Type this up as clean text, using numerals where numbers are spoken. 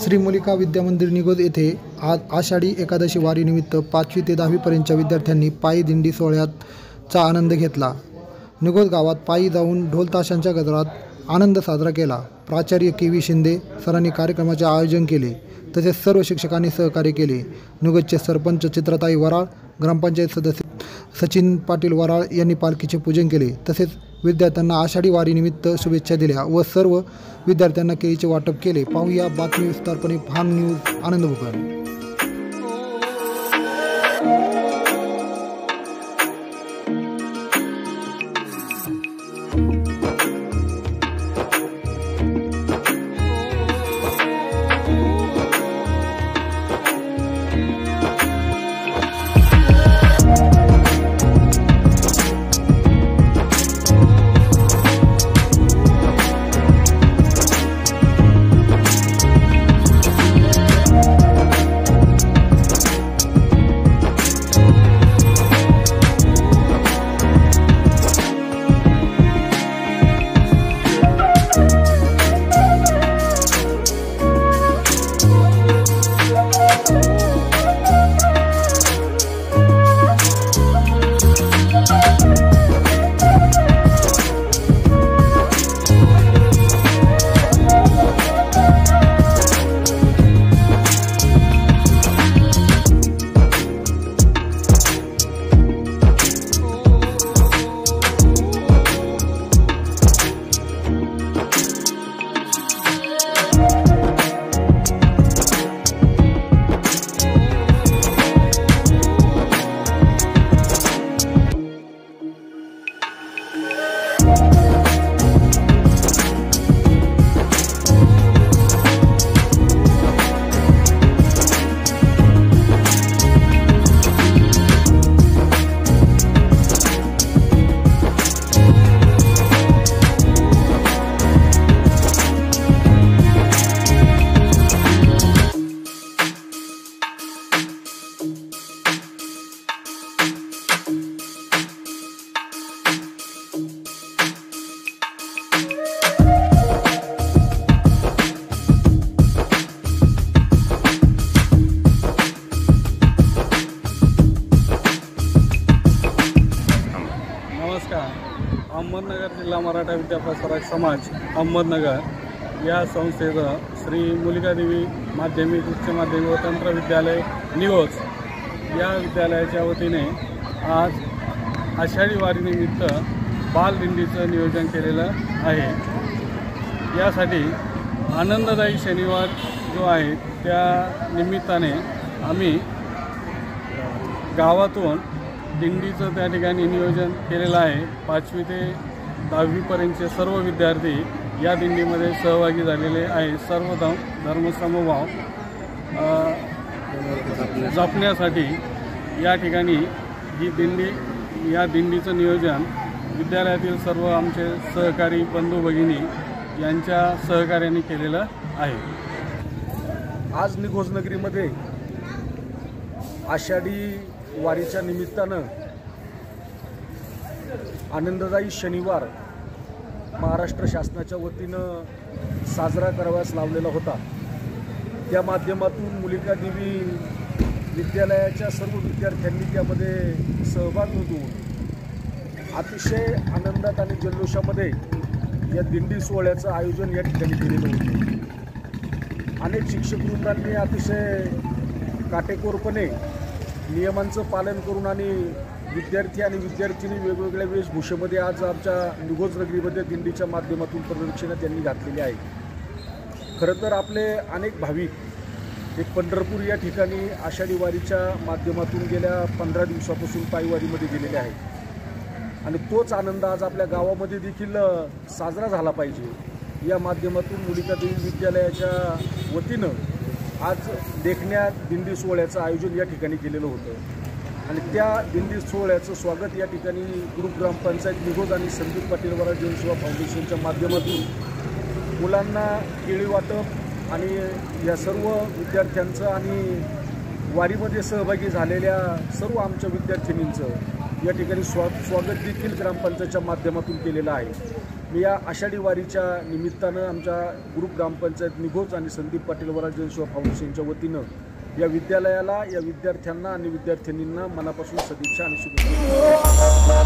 श्री मुलिका विद्यामंदिर निगोज येथे आज आषाढी एकादशी वारीनिमित्त 5वी ते 10वी पर्यंतच्या विद्यार्थ्यांनी पायी दिंडी सोहळ्याचा आनंद घेतला। निगोज गावात पायी जाऊन ढोल ताशांच्या गजरात आनंद साजरा केला। प्राचार्य के.व्ही. शिंदे सरांनी कार्यक्रमाचे आयोजन केले, तसेच सर्व शिक्षकांनी सहकार्य केले। निगोजचे सरपंच चित्रताई वराळ, ग्रामपंचायत सदस्य सचिन पाटील वराळ यांनी पालखीचे पूजन केले, तसेच विद्यार्थ्यांना आषाढी वारीनिमित्त शुभेच्छा दिल्या व सर्व विद्यार्थ्यांना केळीचे वाटप केले। पाहूया बातमी विस्तारपणे। फार्म न्यूज आनंद भुकर। अहमदनगर जिल्हा मराठा विद्याप्रसारक समाज अहमदनगर या संस्थेचं श्री मुलिकादेवी माध्यमिक उच्च माध्यमिक व तंत्र विद्यालय निगोज या विद्यालयाच्या वतीने आज आषाढी वारीनिमित्त बालदिंडीचं नियोजन केलेलं आहे। यासाठी आनंददायी शनिवार जो आहे त्या निमित्ताने आम्ही गावातून दिंडीचं त्या ठिकाणी नियोजन केलेलं आहे। 5वी ते 10वी पर्यंतचे सर्व विद्यार्थी या दिंडीमध्ये सहभागी झालेले आहे। सर्व धर्मसमभाव जपण्यासाठी या ठिकाणी ही दिंडीचं नियोजन विद्यालयातील सर्व आमचे सहकारी बंधू भगिनी यांच्या सहकार्याने केलेलं आहे। आज निगोज नगरीमध्ये आषाढी वारीच्या निमित्तानं आनंददायी शनिवार महाराष्ट्र शासनाच्या वतीनं साजरा करावयास लावलेला होता। त्या माध्यमातून मुलिकादेवी विद्यालयाच्या सर्व विद्यार्थ्यांनी त्यामध्ये सहभाग नोंदवून अतिशय आनंदात आणि जल्लोषामध्ये या दिंडी सोहळ्याचं आयोजन या ठिकाणी केलेलं होतं। अनेक शिक्षकवृंदांनी अतिशय काटेकोरपणे नियमांचं पालन करून आणि विद्यार्थी आणि विद्यार्थिनी वेगवेगळ्या वेशभूषेमध्ये आज आमच्या निगोज नगरीमध्ये दिंडीच्या माध्यमातून प्रदक्षिणा त्यांनी घातलेली आहे। खरं तर आपले अनेक भाविक एक पंढरपूर या ठिकाणी आषाढी वारीच्या माध्यमातून गेल्या 15 दिवसापासून पायवारीमध्ये गेलेले आहेत आणि तोच आनंद आज आपल्या गावामध्ये देखील साजरा झाला पाहिजे। या माध्यमातून मुलिकादेवी विद्यालयाच्या वतीनं आज देखण्या दिंडी सोहळ्याचं आयोजन या ठिकाणी केलेलं होतं आणि त्या दिंडी सोहळ्याचं स्वागत या ठिकाणी ग्रुप ग्रामपंचायत निगोज आणि संदीप पाटील वराळ जनसेवा फाउंडेशनच्या माध्यमातून मुलांना केळी वाटप आणि या सर्व विद्यार्थ्यांचं आणि वारीमध्ये सहभागी झालेल्या सर्व आमच्या विद्यार्थिनींचं या ठिकाणी स्वागत देखील ग्रामपंचायतच्या माध्यमातून केलेलं आहे. मी या आषाढी वारीच्या निमित्तानं आमच्या ग्रुप ग्रामपंचायत निघोज आणि संदीप पाटील वराड जनसेवा फाउंडेशनच्या वतीनं या विद्यालयाला, या विद्यार्थ्यांना आणि विद्यार्थिनींना मनापासून सदिच्छा आणि शुभेच्छा.